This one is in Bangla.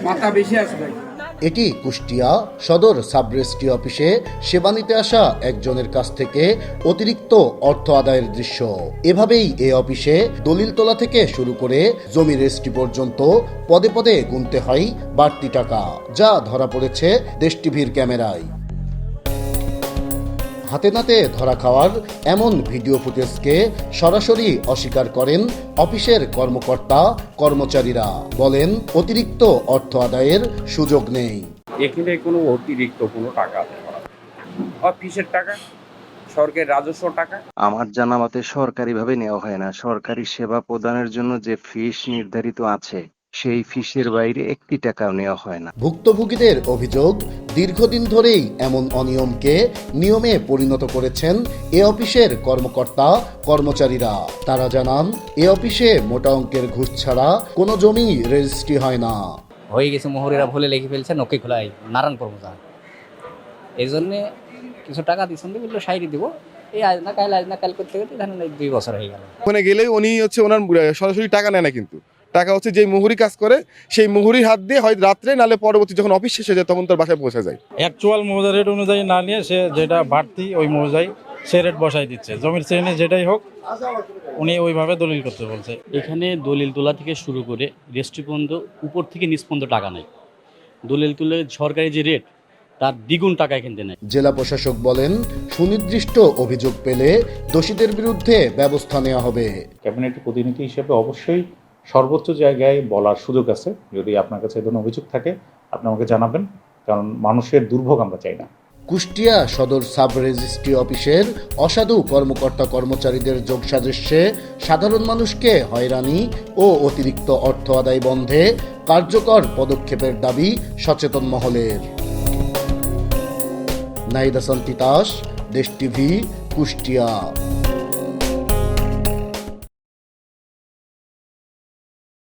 মাথা বেশি আসবে। এটি কুষ্টিয়া সদর সাব রেজিস্ট্রি অফিসে সেবা নিতে আসা একজনের কাছ থেকে অতিরিক্ত অর্থ আদায়ের দৃশ্য। এভাবেই এই অফিসে দলিল তোলা থেকে শুরু করে জমি রেজিস্ট্রি পর্যন্ত পদে পদে গুনতে হয় বাড়তি টাকা, যা ধরা পড়েছে দেশ টিভির ক্যামেরায়। হাতে নাতে ধরা খাওয়ার এমন ভিডিও ফুটেজকে সরাসরি অস্বীকার করেন অফিসের কর্মকর্তা কর্মচারীরা। বলেন, অতিরিক্ত অর্থ আদায়ের সুযোগ নেই। এখানে কোনো অতিরিক্ত কোনো টাকা আদায় করা হয় না। অফিসের টাকা, সরকারের রাজস্ব টাকা। আমার জানা মতে সরকারিভাবে নেওয়া হয় না। সরকারি সেবা প্রদানের জন্য যে ফিস নির্ধারিত আছে সেই ফিসের বাইরে 1টি টাকাও নেওয়া হয় না। ভুক্তভোগীদের অভিযোগ, দীর্ঘদিন ধরেই এমন অনিয়মকে নিয়মে পরিণত করেছেন এ অফিসের কর্মকর্তা কর্মচারীরা। তারা জানান, এ অফিসে মোটা অঙ্কের ঘুষ ছাড়া কোনো জমি রেজিস্ট্রি হয় না। হয়ে গেছে, মোহরেরা ভুলে লিখে ফেলছেন, ওকে খোলাই নারায়ণ কর্মচার, এই জন্যে কিছু টাকা দিচ্ছেন, বললো সাইডে দিব, এই আজ না কাল করতে করতে ধান 2 বছর হয়ে গেল। ওখানে গেলেই উনি হচ্ছে ওনার সরাসরি টাকা নেয় না, কিন্তু টাকা হচ্ছে যেই মুহুরি কাজ করে সেই মুহুরির হাত দিয়ে হয় রাত্রে, নালে পরবর্তী যখন অফিস শেষ হয়ে যায় তখন তার বাসায় পৌঁছে যায়। অ্যাকচুয়াল মৌজা রেট অনুযায়ী না নিয়ে সে যেটা বাড়তি ওই মৌজায় সে রেট বসাই দিচ্ছে। জমির শ্রেণী যেটাই হোক উনি ওইভাবে দলিল করতে বলছে। এখানে দলিল তোলা থেকে শুরু করে রেজিস্ট্রি পর্যন্ত উপর থেকে নিচ পর্যন্ত টাকা নেই। দলিল তুলে সরকারি যে রেট তার দ্বিগুণ টাকা এখান থেকে নেয়। জেলা প্রশাসক বলেন, সুনির্দিষ্ট অভিযোগ পেলে দোষীদের বিরুদ্ধে ব্যবস্থা নেওয়া হবে। ক্যাবিনেটের প্রতিনিধি হিসেবে অবশ্যই সর্বোচ্চ জায়গায় বলার সুযোগ আছে। যদি আপনার কাছে এই ধরনের অভিযোগ থাকে আপনি আমাকে জানাবেন, কারণ মানুষের দুর্ভোগ আমরা চাই না। কুষ্টিয়া সদর সাব রেজিস্ট্রি অফিসের অসাধু কর্মকর্তা কর্মচারীদের যোগসাজস্যে সাধারণ মানুষকে হয়রানি ও অতিরিক্ত অর্থ আদায় বন্ধে কার্যকর পদক্ষেপের দাবি সচেতন মহলের। নাহিদ হাসান তিতাস, দেশ টিভি, কুষ্টিয়া।